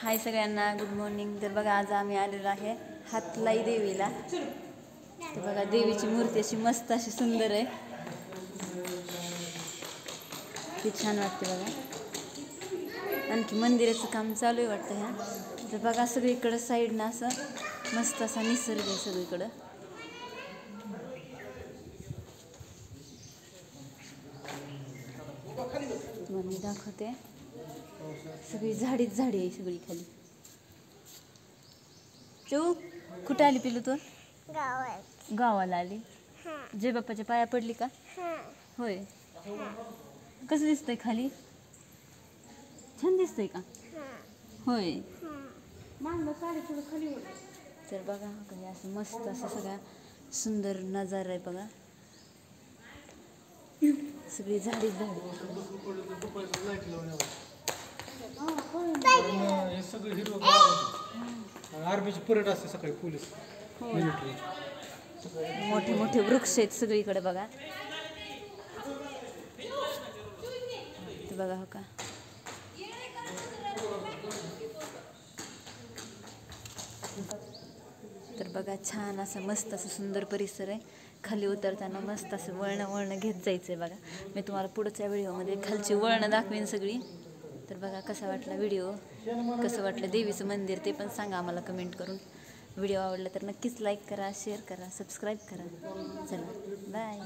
हाय सगळ्यांना, good morning. तर बघा आज आम्ही आलेलो आहे हातलाई देवीला. तर बघा देवीची मूर्ती अशी मस्त अशी सुंदर आहे, किती छान वाटते बघा. आणखी मंदिराचं काम चालू आहे वाटतं ह्या. तर बघा सगळीकडं साईडनं असं मस्त असा निसर्ग आहे सगळीकडं. तुम्हाला मी दाखवते, सगळी झाडीच झाडी आहे सगळी खाली. चौ कुठे आली पिलू तू? गावाला आली. जय बाप्पाच्या पाया पडली का? होय. कसं दिसतंय खाली? छान दिसतंय का? होय. तर बघा काही असं मस्त असं सगळ्या सुंदर नजारा आहे बघा. सगळी झाडीच झाडी. हे सगळं हिरवं आर्मीची परेड असते सकाळी, पोलीस मिलिटरी. मोठे मोठे वृक्ष आहेत सगळीकडे बघा. ते बघा हो का. तर बघा छान असं मस्त असं सुंदर परिसर आहे. खाली उतरताना मस्त असं वळणं घेत जायचं आहे बघा. मी तुम्हाला पुढच्या व्हिडिओमध्ये खालची वळणं दाखवेन सगळी. तर बघा कसा वाटला व्हिडिओ, कसं वाटलं देवीचं मंदिर ते पण सांगा आम्हाला कमेंट करून. व्हिडिओ आवडला तर नक्कीच लाईक करा, शेअर करा, सबस्क्राईब करा. चला बाय.